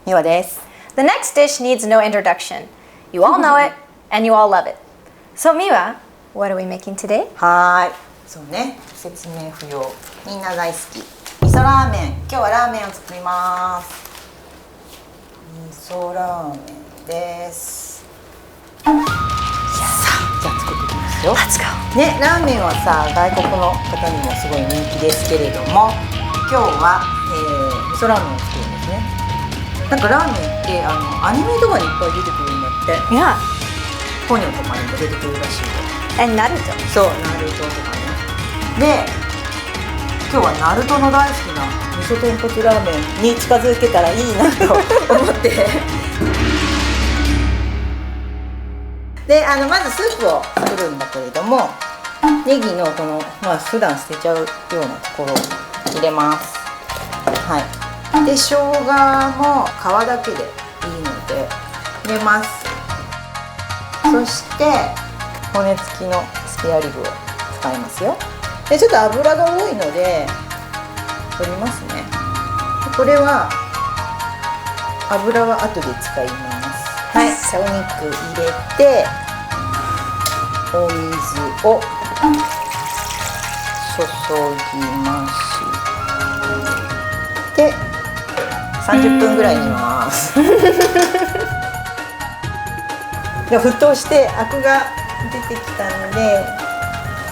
みわです。 The next dish needs no introduction. You all know it, and you all love it. So Miwa, what are we making today? はーい、そうね、説明不要。みんな大好き。味噌ラーメン。今日はラーメンを作ります。味噌ラーメンです。さあ、じゃあ作っていきますよ。 Let's go. ね、ラーメンはさ、外国の方にもすごい人気ですけれども、今日は、味噌ラーメンを作るんですね。なんかラーメンってアニメとかにいっぱい出てくるんだって。 Yeah. ポニョとかにも出てくるらしいよ。 And Naruto. そう、ナルトとかね。で、今日はナルトの大好きな味噌豚骨ラーメンに近づけたらいいなと思ってで、まずスープを作るんだけれども、ネギのこの、普段捨てちゃうようなところを入れます。はい。で、生姜も皮だけでいいので入れます。そして骨付きのスペアリブを使いますよ。で、ちょっと油が多いので取りますね。これは油は後で使います。はい、お肉入れてお水を注ぎまして30分ぐらい煮ます。で、沸騰してアクが出てきたので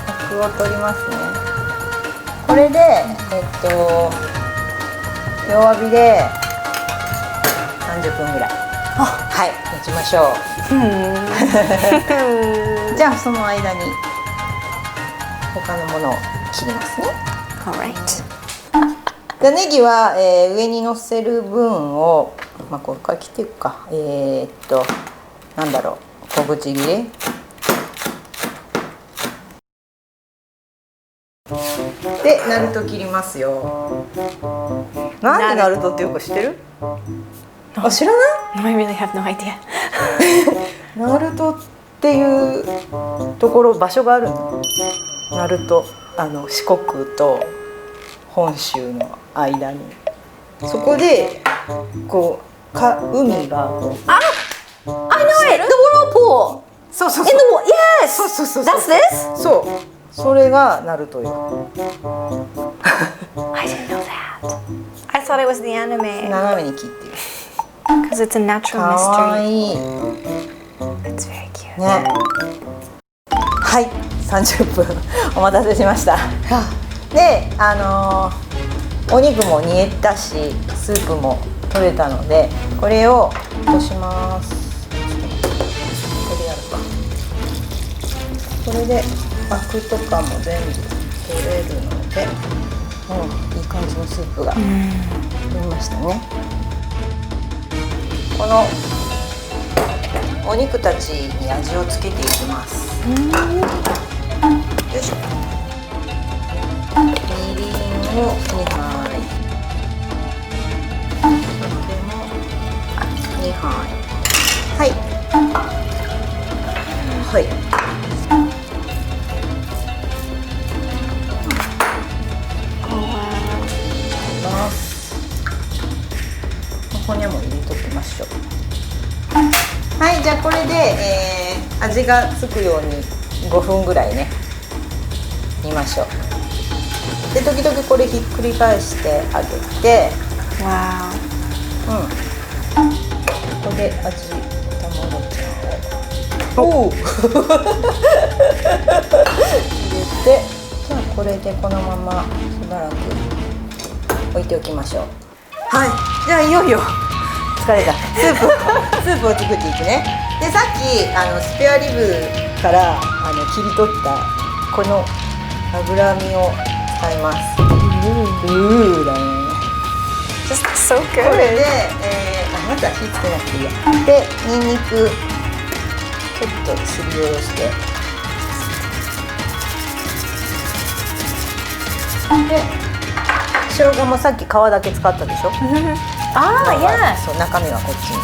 アクを取りますね。これで弱火で30分ぐらい、はい、焼きましょう。じゃあその間に他のものを切りますね。 Alright. で、ネギは、上にのせる分を、これから切っていくか。なんだろう、小口切りで、ナルト切りますよ。なんでナルトってよく知ってる？あ、知らない？ I really have no idea. ナルトっていうところ、場所があるの。ナルト、四国と本州の間に、そこでこう海がこう、I know it! The whirlpool! そうそう In そう the yes! そうそうそう That's this? そう、それがナルトよ。I didn't know that. I thought it was the anime. 斜めに切ってる。 Because it's a natural かわ mystery. いい It's very cute. ね。はい、30分お待たせしました。で、お肉も煮えたし、スープも取れたので、これを落とします。これやるか。これでアクとかも全部取れるので、いい感じのスープが取れましたね。このお肉たちに味をつけていきます。よいしょ。みりんを2杯、酒も2杯、はいはい。ここにも入れときましょう。はい、じゃあこれで、味がつくように5分ぐらいね煮ましょう。で、時々これひっくり返してあげて、 Wow. ここで味卵ちゃんを入れて、じゃあこれでこのまましばらく置いておきましょう。はい、じゃあいよいよ疲れたスープを作っていくね。で、さっきスペアリブから切り取ったこの脂身を使います。だね。 Just so こ good. れで、まずは火つけなくていいや。で、ニンニクちょっとすりおろして、で、生姜もさっき皮だけ使ったでしょ。Ah, yeah. そう、中身はこっちに。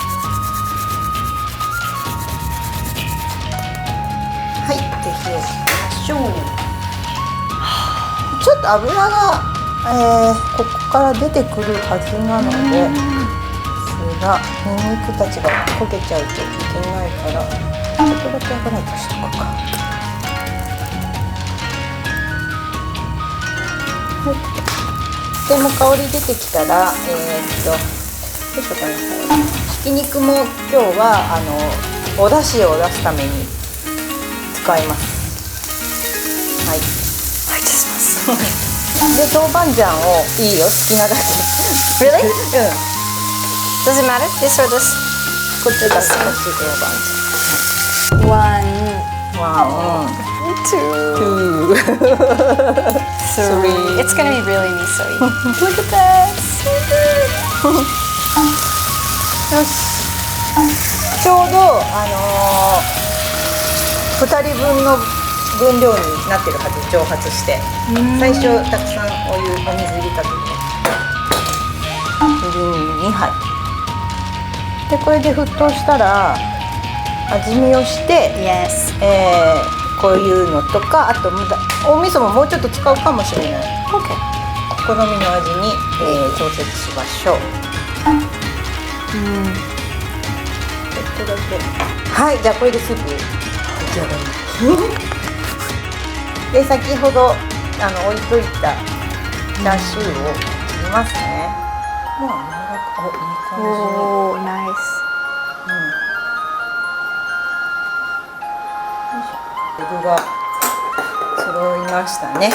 はい、で、火をつけましょう。ちょっと油が、ここから出てくるはずなので、すらニンニクたちが焦げちゃうといけないからちょっとだけ油としとこうか。でも香り出てきたらどうしようかな。ひき肉も今日はお出汁を出すために使います。はい。入ってます。で豆板醤をいいよ好きなだけ。Really? うん。 Does it matter? This or this? こっちが少し豆板醤。 One, ワン、 two, ツー、 three. It's gonna be really miso-y. Look at this. よし。ちょうど2人分の分量になってるはず。蒸発して最初たくさんお水入れた時にみりん2杯でこれで沸騰したら味見をして、 Yes. こういうのとかあとお味噌ももうちょっと使うかもしれない。 Okay. 好みの味に、調節しましょう。ちょっとだけ。はい、じゃあこれでスープ出来上がり。で先ほど置いといたチャーシューを切りますね。もう柔らかいい感じ。 Oh, nice. 具が揃いましたね。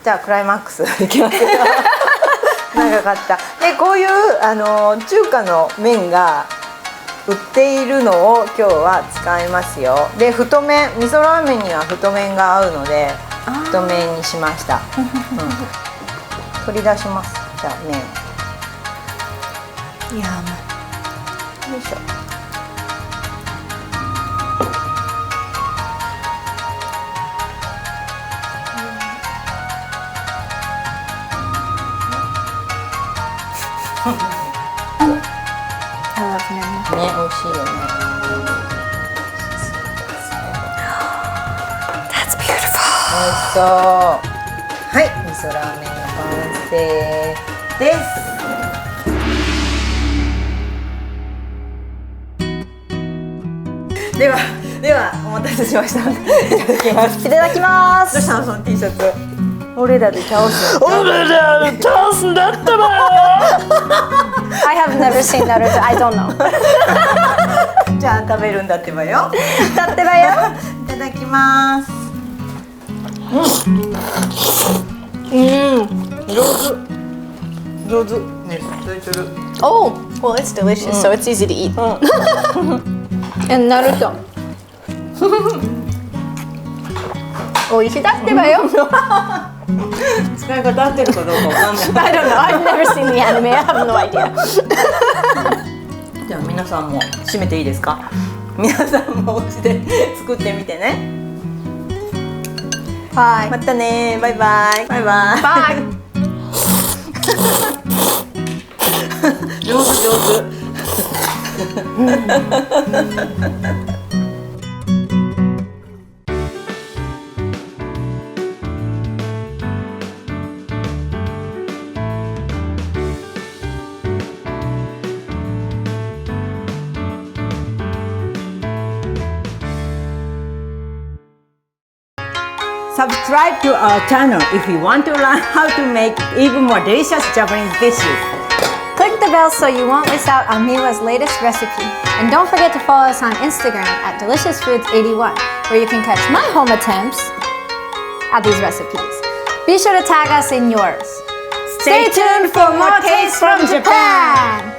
じゃあクライマックスいきますよ。長かった。でこういう中華の麺が売っているのを今日は使いますよ。で太麺、味噌ラーメンには太麺が合うので太麺にしました。取り出します。じゃあ麺を。 Yum. よいしょ。I love men. ね、美味しいよね。 That's beautiful. 美味しそう。はい、味噌ラーメンの完成です。ではお待たせしました。いただきます。いただきます。どうしたのその T シャツ。俺らで倒す。俺らで倒すんだったら I have never seen Naruto. I don't know. じゃあ食べるんだってばよ。だってばよ。いただきます。上手。ね、ついてる。 Oh, well, it's delicious, so it's easy to eat. And Naruto. おいしだってばよ。使い方合ってるかどうかわかんない。 I don't know. I've never seen the anime. I have no idea. じゃあ皆さんも締めていいですか。皆さんもお家で作ってみてね。 Bye. またね。バイバイ。バイバイ。 Bye. 上手。Subscribe to our channel if you want to learn how to make even more delicious Japanese dishes. Click the bell so you won't miss out on Miwa's latest recipe. And don't forget to follow us on Instagram at DeliciousFoods81, where you can catch my home attempts at these recipes. Be sure to tag us in yours. Stay tuned for more tastes from Japan!